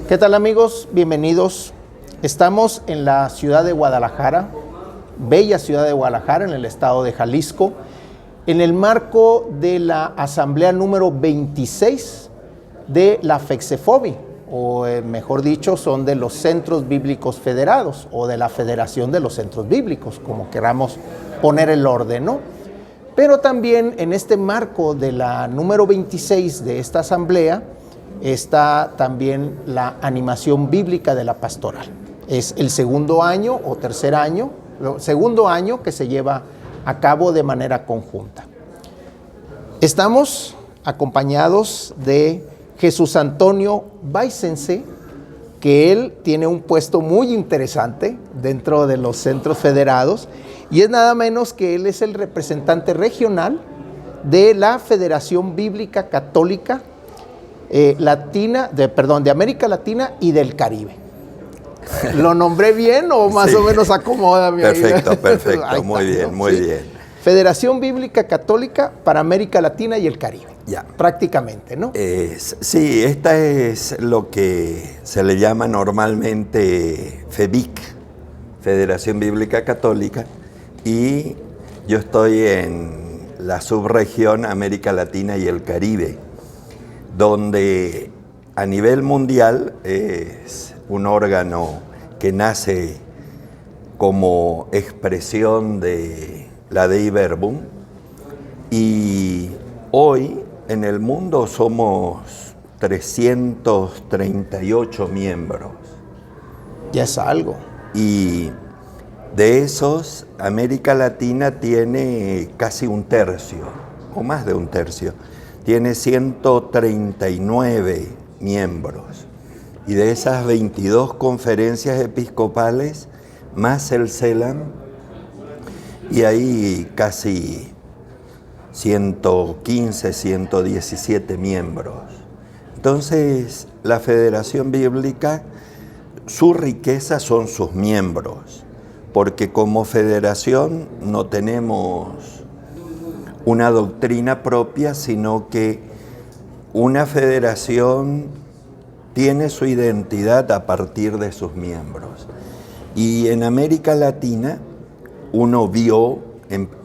¿Qué tal, amigos? Bienvenidos. Estamos en la ciudad de Guadalajara, bella ciudad de Guadalajara, en el estado de Jalisco, en el marco de la asamblea número 26 de la FEXEFOBI, o mejor dicho, son de los Centros Bíblicos Federados, o de la Federación de los Centros Bíblicos, como queramos poner el orden, ¿no? Pero también en este marco de la número 26 de esta asamblea, está también la animación bíblica de la pastoral. Es el segundo año o tercer año, segundo año que se lleva a cabo de manera conjunta. Estamos acompañados de Jesús Antonio Baicense, que él tiene un puesto muy interesante dentro de los centros federados, y es nada menos que él es el representante regional de la Federación Bíblica Católica de América Latina y del Caribe. ¿Lo nombré bien o más o menos acomoda? Perfecto, muy bien. Federación Bíblica Católica para América Latina y el Caribe, ya. Prácticamente, ¿no? Sí, esta es lo que se le llama normalmente FEBIC, Federación Bíblica Católica, y yo estoy en la subregión América Latina y el Caribe, donde a nivel mundial es un órgano que nace como expresión de la Dei Verbum, y hoy en el mundo somos 338 miembros. Ya es algo. Y de esos, América Latina tiene casi un tercio, o más de un tercio. Tiene 139 miembros, y de esas 22 conferencias episcopales, más el CELAM, y hay casi 115, 117 miembros. Entonces, la Federación Bíblica, su riqueza son sus miembros, porque como federación no tenemos una doctrina propia, sino que una federación tiene su identidad a partir de sus miembros. Y en América Latina uno vio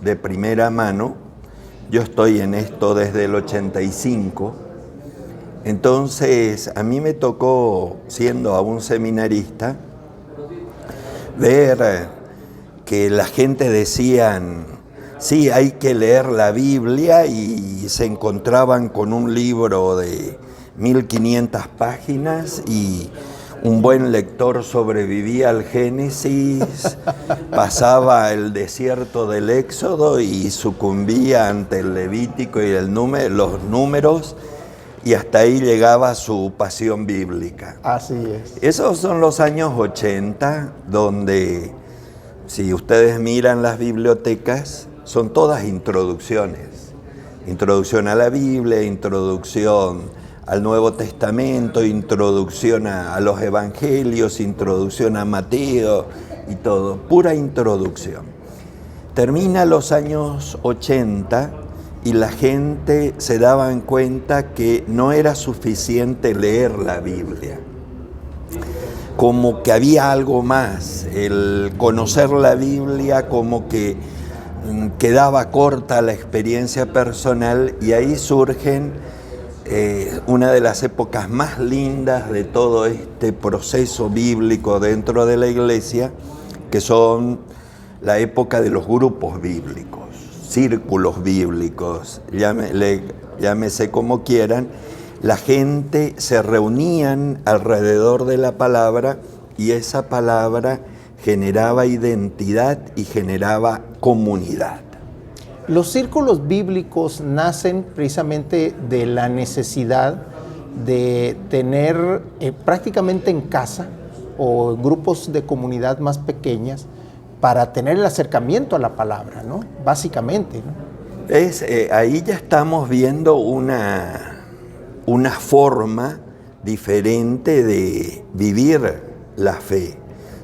de primera mano, yo estoy en esto desde el 85, entonces a mí me tocó, siendo aún seminarista, ver que la gente decían: sí, hay que leer la Biblia, y se encontraban con un libro de 1500 páginas y un buen lector sobrevivía al Génesis, pasaba el desierto del Éxodo y sucumbía ante el Levítico y los números, y hasta ahí llegaba su pasión bíblica. Así es. Esos son los años 80, donde, si ustedes miran las bibliotecas, son todas introducciones. Introducción a la Biblia, introducción al Nuevo Testamento, introducción a los Evangelios, introducción a Mateo y todo, pura introducción. Termina los años 80 y la gente se daba en cuenta que no era suficiente leer la Biblia. Como que había algo más, el conocer la Biblia como que quedaba corta la experiencia personal, y ahí surgen una de las épocas más lindas de todo este proceso bíblico dentro de la iglesia, que son la época de los grupos bíblicos, círculos bíblicos, llámese como quieran. La gente se reunían alrededor de la palabra, y esa palabra generaba identidad y generaba comunidad. Los círculos bíblicos nacen precisamente de la necesidad de tener prácticamente en casa o grupos de comunidad más pequeñas para tener el acercamiento a la palabra, ¿no? Básicamente, ¿no? Ahí ya estamos viendo una forma diferente de vivir la fe.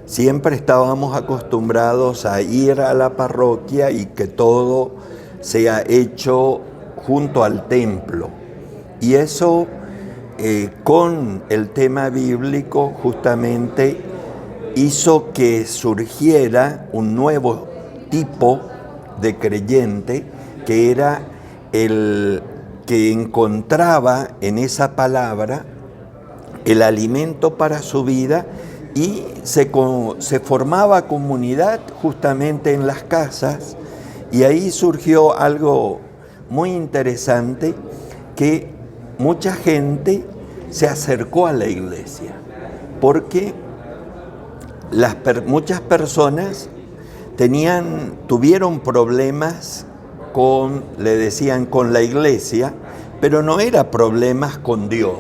Siempre estábamos acostumbrados a ir a la parroquia y que todo sea hecho junto al templo. Y eso con el tema bíblico justamente hizo que surgiera un nuevo tipo de creyente, que era el que encontraba en esa palabra el alimento para su vida, y se formaba comunidad justamente en las casas, y ahí surgió algo muy interesante, que mucha gente se acercó a la iglesia, porque muchas personas tuvieron problemas le decían, con la iglesia, pero no era problemas con Dios.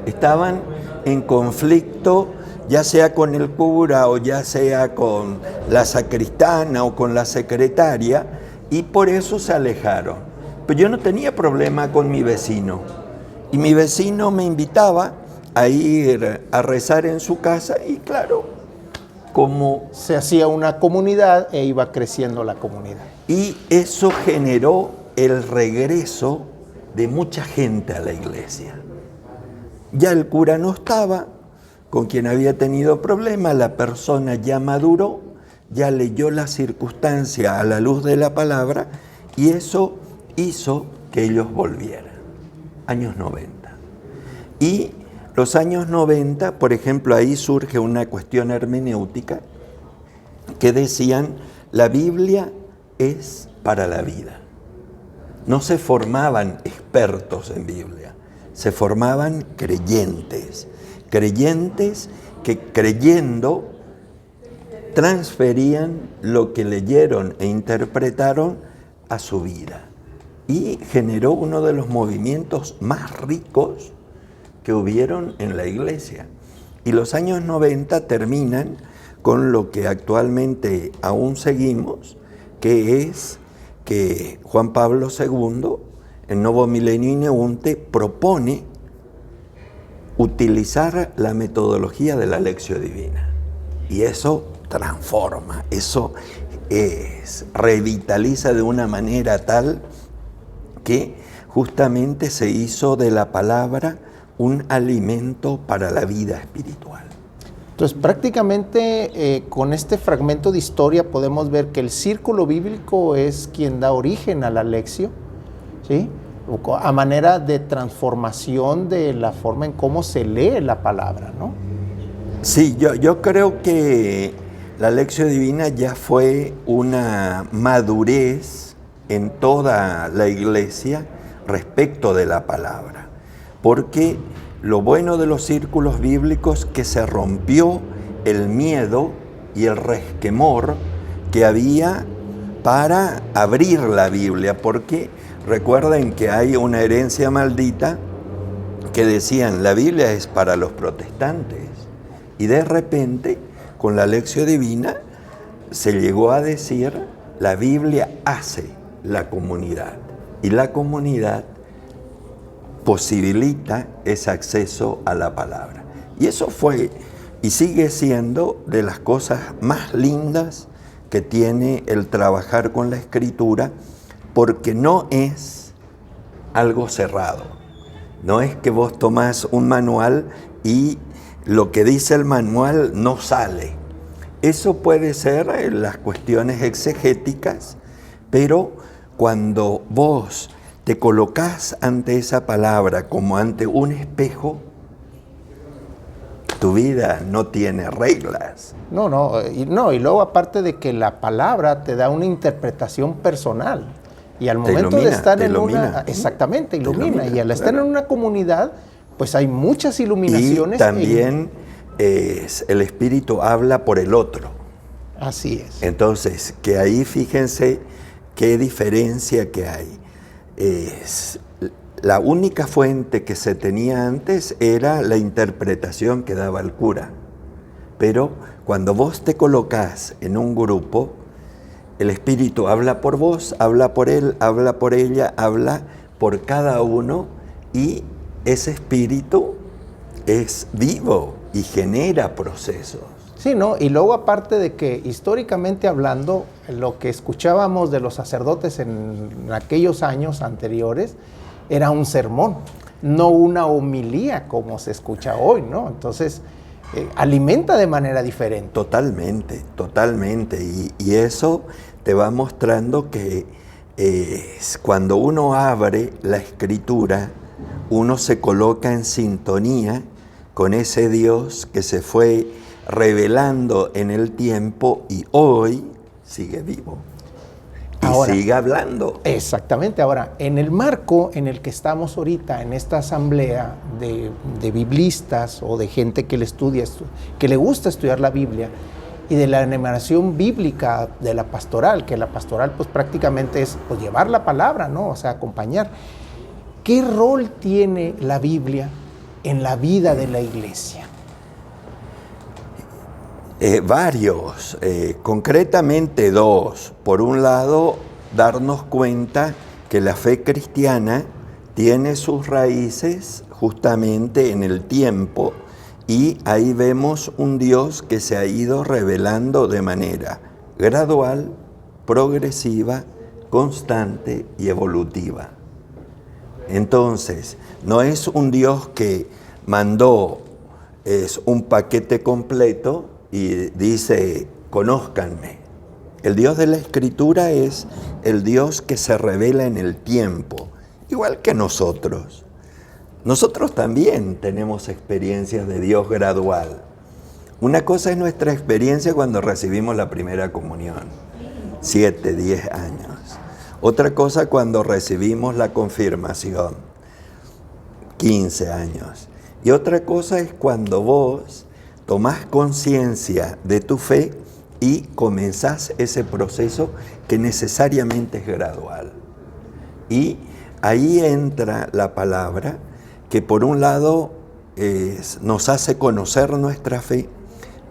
Estaban en conflicto, ya sea con el cura o ya sea con la sacristana o con la secretaria, y por eso se alejaron. Pero yo no tenía problema con mi vecino, y mi vecino me invitaba a ir a rezar en su casa, y claro, como se hacía una comunidad e iba creciendo la comunidad. Y eso generó el regreso de mucha gente a la iglesia. Ya el cura no estaba, con quien había tenido problemas, la persona ya maduró, ya leyó la circunstancia a la luz de la palabra, y eso hizo que ellos volvieran. Años 90. Y los años 90, por ejemplo, ahí surge una cuestión hermenéutica que decían, la Biblia es para la vida. No se formaban expertos en Biblia, se formaban creyentes que creyendo transferían lo que leyeron e interpretaron a su vida. Y generó uno de los movimientos más ricos que hubieron en la iglesia. Y los años 90 terminan con lo que actualmente aún seguimos, que es que Juan Pablo II, en Novo Milenio Ineunte, propone utilizar la metodología de la Lectio Divina. Y eso transforma, eso revitaliza de una manera tal que justamente se hizo de la palabra un alimento para la vida espiritual. Entonces, prácticamente con este fragmento de historia podemos ver que el círculo bíblico es quien da origen a la Lectio, ¿sí? A manera de transformación de la forma en cómo se lee la palabra, ¿no? Sí, yo creo que la Lectio Divina ya fue una madurez en toda la iglesia respecto de la palabra, porque lo bueno de los círculos bíblicos es que se rompió el miedo y el resquemor que había para abrir la Biblia, porque recuerden que hay una herencia maldita que decían la Biblia es para los protestantes, y de repente con la Lectio Divina se llegó a decir la Biblia hace la comunidad, y la comunidad posibilita ese acceso a la palabra. Y eso fue y sigue siendo de las cosas más lindas que tiene el trabajar con la escritura, porque no es algo cerrado. No es que vos tomás un manual y lo que dice el manual no sale. Eso puede ser en las cuestiones exegéticas, pero cuando vos te colocás ante esa palabra como ante un espejo, tu vida no tiene reglas. Y luego aparte de que la palabra te da una interpretación personal, y al momento de estar en una... Exactamente, ilumina. Y al estar en una comunidad, pues hay muchas iluminaciones. Y también el Espíritu habla por el otro. Así es. Entonces, que ahí fíjense qué diferencia que hay. La única fuente que se tenía antes era la interpretación que daba el cura. Pero cuando vos te colocás en un grupo, el Espíritu habla por vos, habla por él, habla por ella, habla por cada uno, y ese Espíritu es vivo y genera procesos. Sí, ¿no? Y luego aparte de que históricamente hablando, lo que escuchábamos de los sacerdotes en aquellos años anteriores era un sermón. no una homilía como se escucha hoy, ¿no? Entonces, alimenta de manera diferente. Totalmente, totalmente. Y eso te va mostrando que cuando uno abre la Escritura, uno se coloca en sintonía con ese Dios que se fue revelando en el tiempo y hoy sigue vivo. Y Ahora, sigue hablando. Exactamente. Ahora, en el marco en el que estamos ahorita, en esta asamblea de biblistas o de gente que que le gusta estudiar la Biblia, y de la enumeración bíblica de la pastoral, que la pastoral pues prácticamente es pues, llevar la palabra, ¿no? O sea, acompañar. ¿Qué rol tiene la Biblia en la vida de la iglesia? Varios, concretamente dos. Por un lado, darnos cuenta que la fe cristiana tiene sus raíces justamente en el tiempo, y ahí vemos un Dios que se ha ido revelando de manera gradual, progresiva, constante y evolutiva. Entonces, no es un Dios que mandó un paquete completo y dice, conózcanme. El Dios de la Escritura es el Dios que se revela en el tiempo, igual que nosotros. Nosotros también tenemos experiencias de Dios gradual. Una cosa es nuestra experiencia cuando recibimos la primera comunión, 7, 10 años. Otra cosa cuando recibimos la confirmación, 15 años. Y otra cosa es cuando vos tomás conciencia de tu fe y comenzás ese proceso que necesariamente es gradual. Y ahí entra la palabra que por un lado nos hace conocer nuestra fe,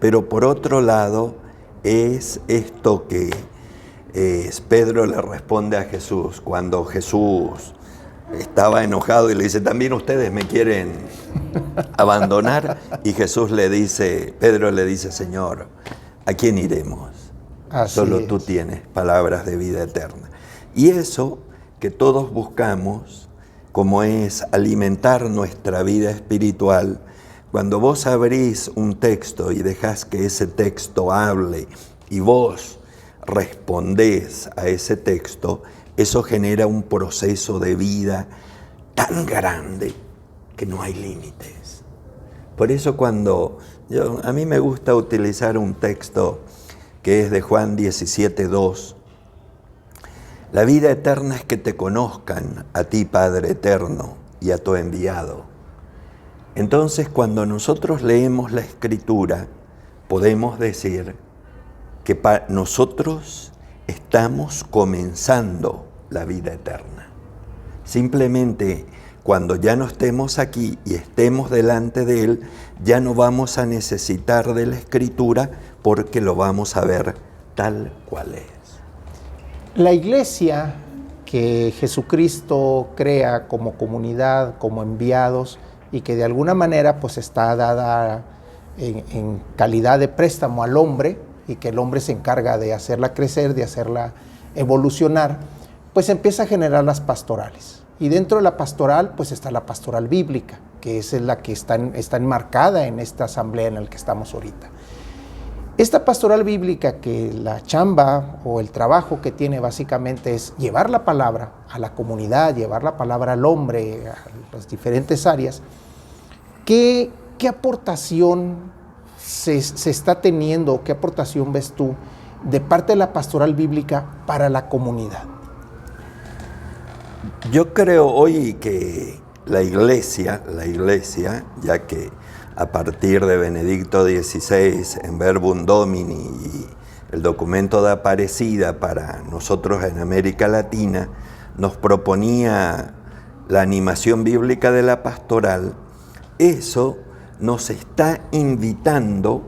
pero por otro lado es esto que Pedro le responde a Jesús cuando Jesús estaba enojado y le dice, ¿también ustedes me quieren abandonar? Y Jesús le dice, Pedro le dice, Señor, ¿a quién iremos? Solo tú tienes palabras de vida eterna. Y eso que todos buscamos, como es alimentar nuestra vida espiritual, cuando vos abrís un texto y dejás que ese texto hable y vos respondés a ese texto, eso genera un proceso de vida tan grande que no hay límites. Por eso a mí me gusta utilizar un texto que es de Juan 17:2. La vida eterna es que te conozcan a ti, Padre eterno, y a tu enviado. Entonces, cuando nosotros leemos la Escritura, podemos decir que nosotros estamos comenzando la vida eterna. Simplemente cuando ya no estemos aquí y estemos delante de Él, ya no vamos a necesitar de la Escritura porque lo vamos a ver tal cual es. La iglesia que Jesucristo crea como comunidad, como enviados, y que de alguna manera pues está dada en calidad de préstamo al hombre, y que el hombre se encarga de hacerla crecer, de hacerla evolucionar, pues empieza a generar las pastorales. Y dentro de la pastoral, pues está la pastoral bíblica, que es la que está enmarcada en esta asamblea en la que estamos ahorita. Esta pastoral bíblica, que la chamba o el trabajo que tiene básicamente es llevar la palabra a la comunidad, llevar la palabra al hombre, a las diferentes áreas, ¿qué aportación se está teniendo, qué aportación ves tú de parte de la pastoral bíblica para la comunidad? Yo creo hoy que la iglesia, ya que a partir de Benedicto XVI, en Verbum Domini y el documento de Aparecida para nosotros en América Latina, nos proponía la animación bíblica de la pastoral, eso nos está invitando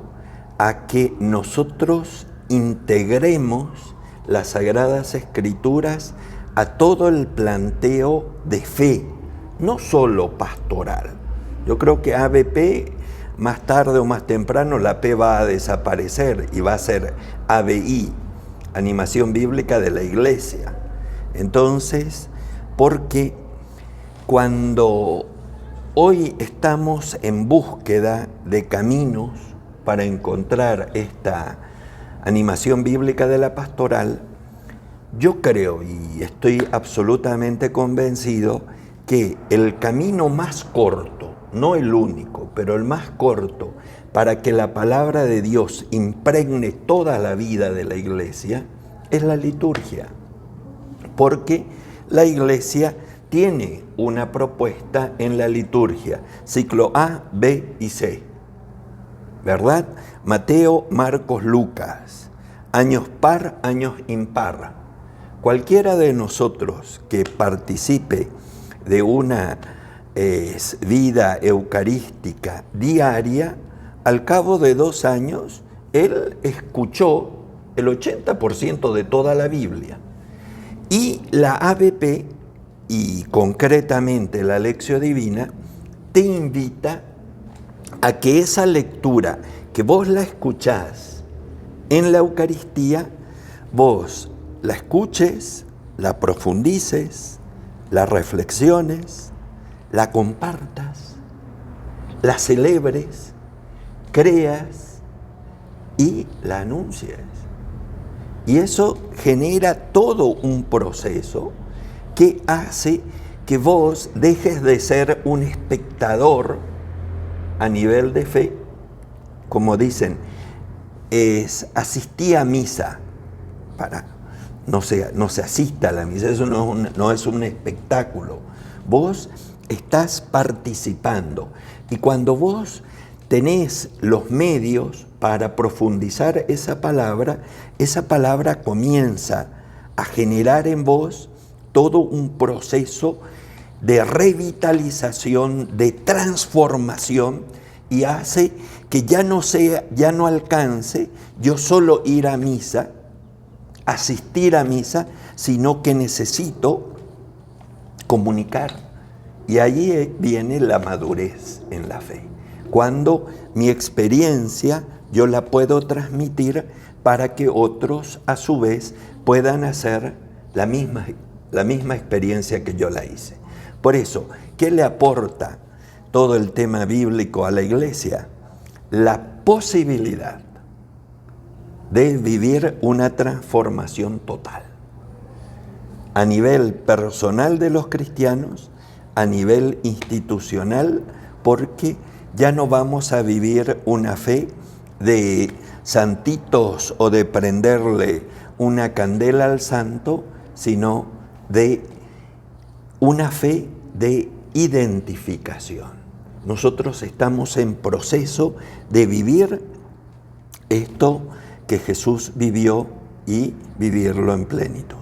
a que nosotros integremos las Sagradas Escrituras a todo el planteo de fe, no solo pastoral. Yo creo que ABP, más tarde o más temprano, la P va a desaparecer y va a ser ABI, Animación Bíblica de la Iglesia. Entonces, porque cuando hoy estamos en búsqueda de caminos para encontrar esta animación bíblica de la pastoral. Yo creo y estoy absolutamente convencido que el camino más corto, no el único, pero el más corto, para que la palabra de Dios impregne toda la vida de la iglesia, es la liturgia. Porque la iglesia tiene una propuesta en la liturgia, ciclo A, B y C, ¿verdad? Mateo, Marcos, Lucas, años par, años impar. Cualquiera de nosotros que participe de una vida eucarística diaria, al cabo de 2 años, él escuchó el 80% de toda la Biblia. Y la ABP, y concretamente la Lección Divina, te invita a que esa lectura, que vos la escuchás en la Eucaristía, vos la escuches, la profundices, la reflexiones, la compartas, la celebres, creas y la anuncies. Y eso genera todo un proceso que hace que vos dejes de ser un espectador a nivel de fe, como dicen, asistí a misa, no se asiste a la misa, eso no es un espectáculo. Vos estás participando y cuando vos tenés los medios para profundizar esa palabra comienza a generar en vos todo un proceso de revitalización, de transformación, y hace que ya no alcance yo solo ir a misa, asistir a misa, sino que necesito comunicar. Y ahí viene la madurez en la fe. Cuando mi experiencia yo la puedo transmitir para que otros a su vez puedan hacer la misma experiencia que yo la hice. Por eso, ¿qué le aporta todo el tema bíblico a la iglesia? La posibilidad de vivir una transformación total. A nivel personal de los cristianos, a nivel institucional, porque ya no vamos a vivir una fe de santitos o de prenderle una candela al santo, sino de una fe de identificación. Nosotros estamos en proceso de vivir esto que Jesús vivió y vivirlo en plenitud.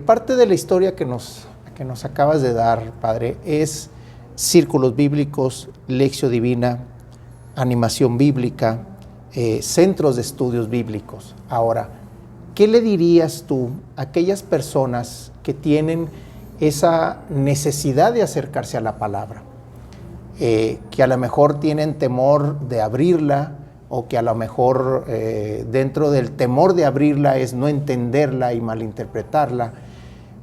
Parte de la historia que nos acabas de dar, Padre, es círculos bíblicos, Lección Divina, animación bíblica, centros de estudios bíblicos. Ahora, ¿qué le dirías tú a aquellas personas que tienen esa necesidad de acercarse a la palabra? Que a lo mejor tienen temor de abrirla, o que a lo mejor dentro del temor de abrirla es no entenderla y malinterpretarla.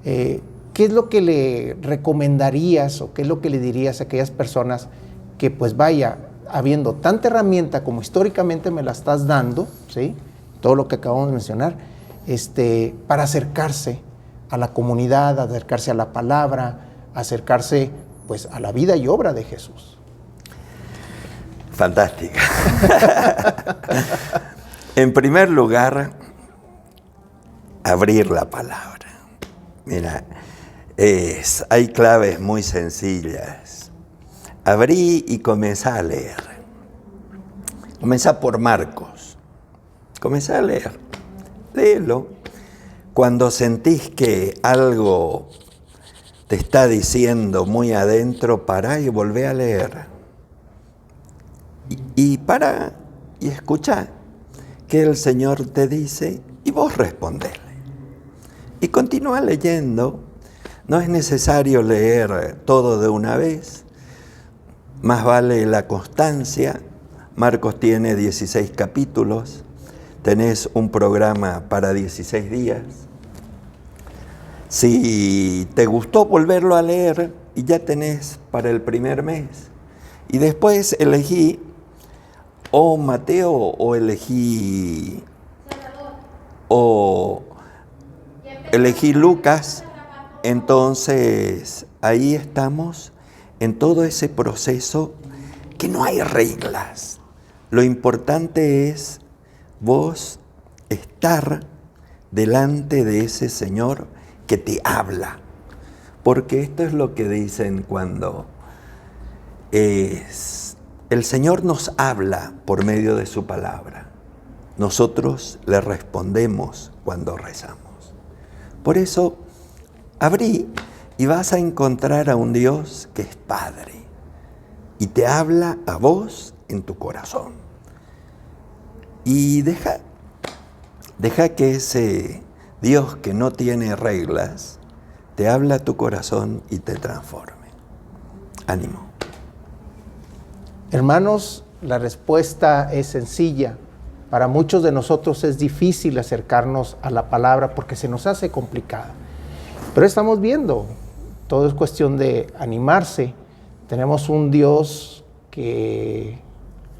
¿Qué es lo que le recomendarías o qué es lo que le dirías a aquellas personas que pues vaya, habiendo tanta herramienta como históricamente me la estás dando, ¿sí? Todo lo que acabamos de mencionar, para acercarse a la comunidad, acercarse a la palabra, acercarse pues a la vida y obra de Jesús? Fantástica. En primer lugar, abrir la palabra. Mira, hay claves muy sencillas. Abrí y comenzá a leer. Comenzá por Marcos. Comenzá a leer. Léelo. Cuando sentís que algo te está diciendo muy adentro, pará y volvé a leer. Y para y escuchá que el Señor te dice y vos respondele. Y continúa leyendo. No es necesario leer todo de una vez. Más vale la constancia. Marcos tiene 16 capítulos. Tenés un programa para 16 días. Si te gustó volverlo a leer, y ya tenés para el primer mes. Y después elegí o Mateo o elegí Lucas. Entonces ahí estamos en todo ese proceso que no hay reglas. Lo importante es vos estar delante de ese Señor que te habla. Porque esto es lo que dicen cuando el Señor nos habla por medio de su palabra. Nosotros le respondemos cuando rezamos. Por eso, abrí y vas a encontrar a un Dios que es Padre y te habla a vos en tu corazón. Y deja que ese Dios que no tiene reglas te habla a tu corazón y te transforme. Ánimo. Hermanos, la respuesta es sencilla. Para muchos de nosotros es difícil acercarnos a la palabra porque se nos hace complicada. Pero estamos viendo, todo es cuestión de animarse. Tenemos un Dios que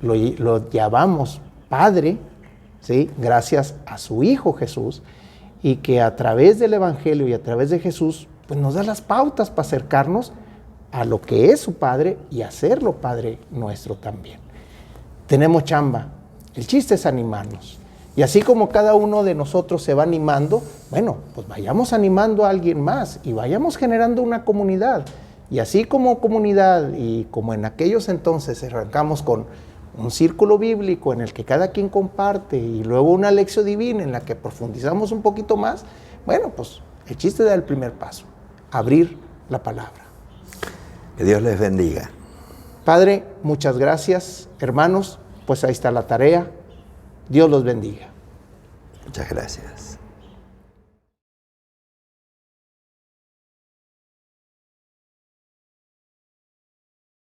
lo llamamos Padre, ¿sí? Gracias a su Hijo Jesús, y que a través del Evangelio y a través de Jesús, pues nos da las pautas para acercarnos a lo que es su Padre y hacerlo Padre nuestro también. Tenemos chamba. El chiste es animarnos. Y así como cada uno de nosotros se va animando, bueno, pues vayamos animando a alguien más y vayamos generando una comunidad. Y así como comunidad y como en aquellos entonces arrancamos con un círculo bíblico en el que cada quien comparte y luego una lección divina en la que profundizamos un poquito más, bueno, pues el chiste da el primer paso, abrir la palabra. Que Dios les bendiga. Padre, muchas gracias. Hermanos, pues ahí está la tarea. Dios los bendiga. Muchas gracias.